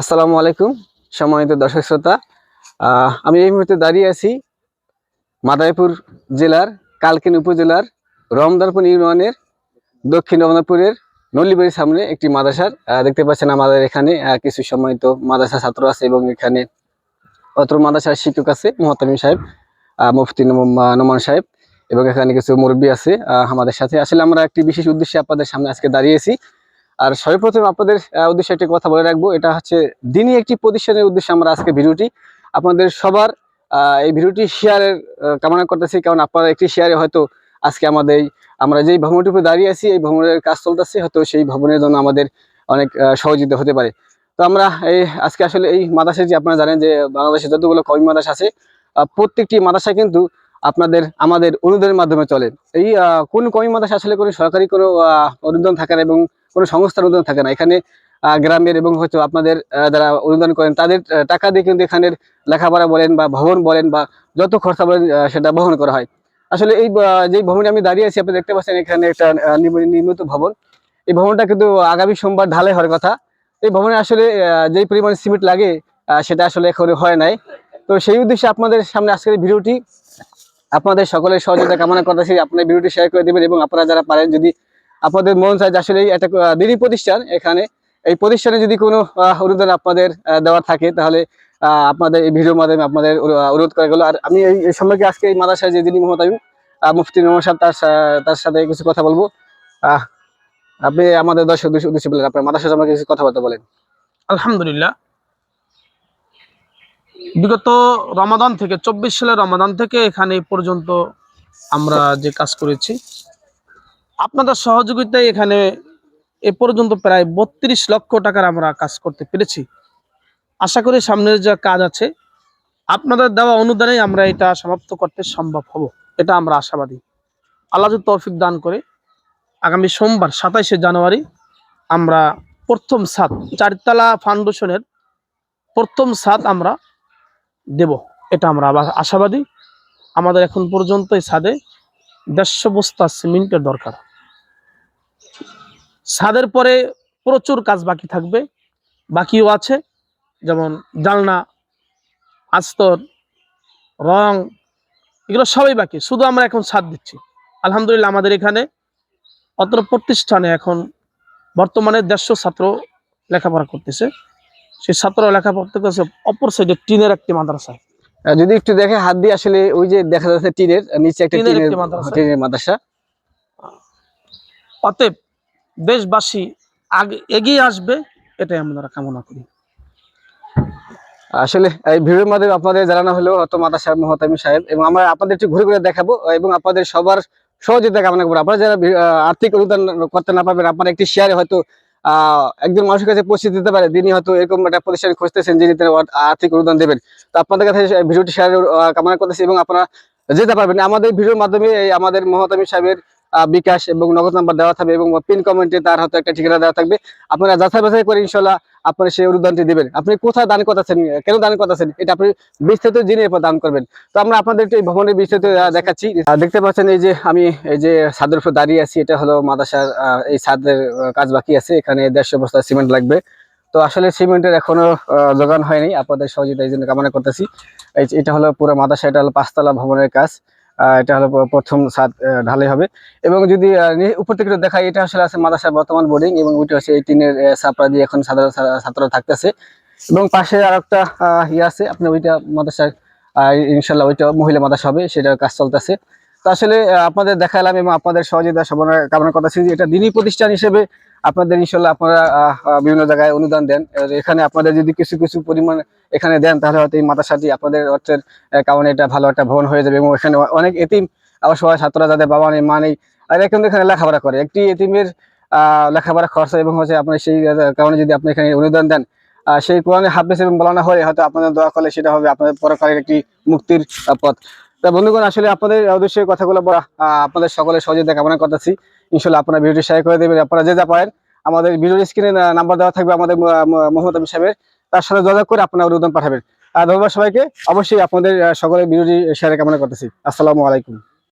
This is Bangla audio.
আসসালামু আলাইকুম সম্মানিত দর্শক শ্রোতা। আমি এই মুহূর্তে দাঁড়িয়ে আছি মাদারীপুর জেলার কালকিনি উপজেলার রমদানপুর ইউনিয়নের দক্ষিণ রমদানপুরের নলিবাড়ির সামনে একটি মাদ্রাসার দেখতে পাচ্ছেন আমাদের এখানে কিছু সম্মানিত মাদ্রাসা ছাত্র আছে এবং এখানে অত্র মাদ্রাসার শিক্ষক আছে মোহতামিম সাহেব, মুফতি নোমান সাহেব এবং এখানে কিছু মুরব্বী আছে আমাদের সাথে। আসলে আমরা একটি বিশেষ উদ্দেশ্যে আপনাদের সামনে আজকে দাঁড়িয়েছি। আর সর্বপ্রথম আপনাদের উদ্দেশ্যে একটি কথা বলে রাখবো, এটা হচ্ছে দিনই একটি প্রতিষ্ঠানের উদ্দেশ্যে আমরা আজকে ভিডিওটি আপনাদের সবার এই ভিডিওটি শেয়ারের কামনা করতেছি, কারণ আপনারা একটি শেয়ারে হয়তো আজকে আমরা যেই ভবনটির উপরে দাঁড়িয়ে আছি এই ভবনের কাজ চলতেছে, হয়তো সেই ভবনের জন্য আমাদের অনেক সহযোগিতা হতে পারে। তো আমরা আজকে আসলে এই মাদ্রাসায় যে আপনারা জানেন যে বাংলাদেশে যতগুলো কওমি মাদ্রাসা আছে প্রত্যেকটি মাদ্রাসা কিন্তু আমাদের অনুদানের মাধ্যমে চলে। এই কোন কওমি মাদ্রাসা আসলে কোনো সরকারি কোনো অনুদান থাকে না এবং কোনো সংস্থার অনুদান থাকে না। এখানে গ্রামের এবং হয়তো আপনাদের যারা অনুদান করেন তাদের টাকা দিয়ে কিন্তু এখানের লেখাপড়া বলেন বা ভবন বলেন বা যত খরচা বলেন সেটা বহন করা হয়। আসলে এই যে ভবনে আমি দাঁড়িয়ে আছি আপনি দেখতে পাচ্ছেন এখানে একটা নির্মিত ভবন। এই ভবনটা কিন্তু আগামী সোমবার ঢালাই হওয়ার কথা। এই ভবনে আসলে যেই পরিমাণে সিমেন্ট লাগে সেটা আসলে এখনো হয় নাই। তো সেই উদ্দেশ্যে আপনাদের সামনে আজকের ভিডিওটি আপনাদের সকলের সহযোগিতা কামনা করতেছি। আপনার ভিডিওটি শেয়ার করে দেবেন এবং আপনারা যারা পারেন যদি আপনাদের মন চায় যে আসলে একটা দিনই প্রতিষ্ঠান, এখানে এই প্রতিষ্ঠানে যদি কোনো অনুদান আপনাদের দেওয়ার থাকে তাহলে আপনাদের এই ভিডিওর মাধ্যমে আপনাদের অনুরোধ করা গেল। আর আমি এই সম্পর্কে আজকে এই মাদ্রাসায় যে যিনি মোহতামিম মুফতি নোমান সাহেব তার সাথে কিছু কথা বলবো। আপনি আমাদের দর্শক উদ্দেশ্যে বলেন, আপনার মাদ্রাসা সম্পর্কে কিছু কথাবার্তা বলেন। আলহামদুলিল্লাহ, বিগত রমাদান থেকে 24 সালের রমাদান থেকে এখানে পর্যন্ত আমরা যে কাজ করেছি আপনাদের সহযোগিতায় এখানে এ পর্যন্ত প্রায় 32 লক্ষ টাকার আমরা কাজ করতে পেরেছি। আশা করি সামনের যে কাজ আছে আপনাদের দেওয়া অনুদানে আমরা এটা সমাপ্ত করতে সম্ভব হব, এটা আমরা আশাবাদী। আল্লাহ যদি তৌফিক দান করে আগামী সোমবার 27শে জানুয়ারি আমরা প্রথম ছাদ 4তলা ফাউন্ডেশনের প্রথম ছাদ আমরা দেব, এটা আমরা আশাবাদী। আমাদের এখন পর্যন্ত এই ছাদে 150 বস্তা সিমেন্টের দরকার। ছাদের পরে প্রচুর কাজ বাকি থাকবে, বাকিও আছে, যেমন জানলা, আস্তর, রং, এগুলো সবই বাকি, শুধু আমরা এখন ছাদ দিচ্ছি। আলহামদুলিল্লাহ আমাদের এখানে অত্র প্রতিষ্ঠানে এখন বর্তমানে 150 ছাত্র লেখাপড়া করতেছে। সেই ছাত্র লেখাপড়া করতেছে অপর সাইডে টিনের একটি মাদ্রাসায়। যদি একটু দেখে হাত দিয়ে আসলে ওই যে দেখা যাচ্ছে টিনের নিচে একটা টিনের মাদ্রাসা। অতএব দেশবাসী এগিয়ে আসবে, এটাই আমরা কামনা করি। আসলে এই ভিডিওর মাধ্যমে আপনাদের জানানো হলো হয়তো মাদ্রাসা মোহতামিম সাহেব, এবং আমরা আপনাদের একটু ঘুরে ঘুরে দেখাবো এবং আপনাদের সবার সহযোগিতা কামনা করবো। আপনারা যারা আর্থিক অনুদান করতে না পারবেন আপনারা একটি শেয়ারে হয়তো একজন মানুষের কাছে পৌঁছে দিতে পারে, যিনি হয়তো এরকম একটা প্রতিষ্ঠান খুঁজতেছেন যিনি আর্থিক অনুদান দেবেন। তো আপনাদের কাছে ভিডিওটি শেয়ার কামনা করতেছি এবং আপনারা যেতে পারবেন। আমাদের ভিডিওর মাধ্যমে আমাদের মোহতামিম সাহেবের বিকাশ এবং নগদ নাম্বার দেওয়া থাকবে এবং পিন কমেন্টে তার হয়তো একটা ঠিকানা দেওয়া থাকবে। আপনারা যাচাই বাছাই করে ইনশাল্লাহ আপনারা সেই অনুদানটি দেবেন। আপনি কোথায় দান করতেছেন, কেন দান করতেছেন, এটা আপনি বিস্তারিত জেনে এরপর দান করবেন। তো আমরা আপনাদের এই ভবনের বিস্তারিত দেখাচ্ছি। দেখতে পাচ্ছেন এই যে আমি এই যে ছাদের উপর দাঁড়িয়ে আছি, এটা হলো মাদ্রাসার এই ছাদের কাজ বাকি আছে। এখানে 150 বস্তা সিমেন্ট লাগবে। তো আসলে সিমেন্টের এখনো যোগান হয়নি, আপনাদের সহযোগিতা এই জন্য কামনা করতেছি। এটা হলো পুরো মাদ্রাসা, এটা হলো 5তলা ভবনের কাজ। এটা হলো প্রথম ছাদ ঢালাই হবে। এবং যদি উপর থেকে দেখাই, এটা আসলে আছে মাদ্রাসার বর্তমান বোর্ডিং এবং ওইটা হচ্ছে এই টিনের ছাপড়া দিয়ে এখন ছাত্ররা থাকতেছে। এবং পাশে আর একটা আছে আপনার ওইটা মাদ্রাসার ইনশাল্লাহ ওইটা মহিলা মাদ্রাসা হবে, সেটার কাজ চলতেছে। তো আসলে আপনাদের দেখালাম এবং আপনাদের সহযোগিতা সবার কামনা করতেছি যে এটা দিনী প্রতিষ্ঠান হিসেবে আপনাদের ইনশাল্লাহ আপনারা বিভিন্ন জায়গায় অনুদান দেন। এখানে আপনাদের যদি কিছু কিছু পরিমাণ এখানে দেন তাহলে হয়তো এই মাদ্রাসাটি আপনাদের অর্থের কারণে এটা ভালো একটা ভবন হয়ে যাবে এবং এখানে অনেক এতিম আবার সবাই ছাত্ররা যাদের বাবা নেই মা নেই আর কিন্তু এখানে লেখাপড়া করে, একটি এতিমের লেখাপড়া খরচা এবং হচ্ছে আপনার সেই কারণে যদি আপনি এখানে অনুদান দেন সেই কোরআনে হাফেজ এবং বলানো হলে হয়তো আপনাদের দোয়া করলে সেটা হবে আপনাদের পরকালের একটি মুক্তির পথ। তা বন্ধুগণ আসলে আপনাদের উদ্দেশ্যে কথাগুলো আপনাদের সকলের সহযোগিতা কামনা করতেছি। ইনশাল্লাহ আপনারা ভিডিওটি শেয়ার করে দেবেন। আপনারা যে যা পারেন আমাদের ভিডিওর স্ক্রিনে নাম্বার দেওয়া থাকবে আমাদের মোহাম্মদ সাহেবের, তার সাথে যোগাযোগ করে আপনারা অনুদান পাঠাবেন। ধন্যবাদ সবাইকে। অবশ্যই আপনাদের সকলের ভিডিওটি শেয়ার কামনা করতেছি। আসসালামু আলাইকুম।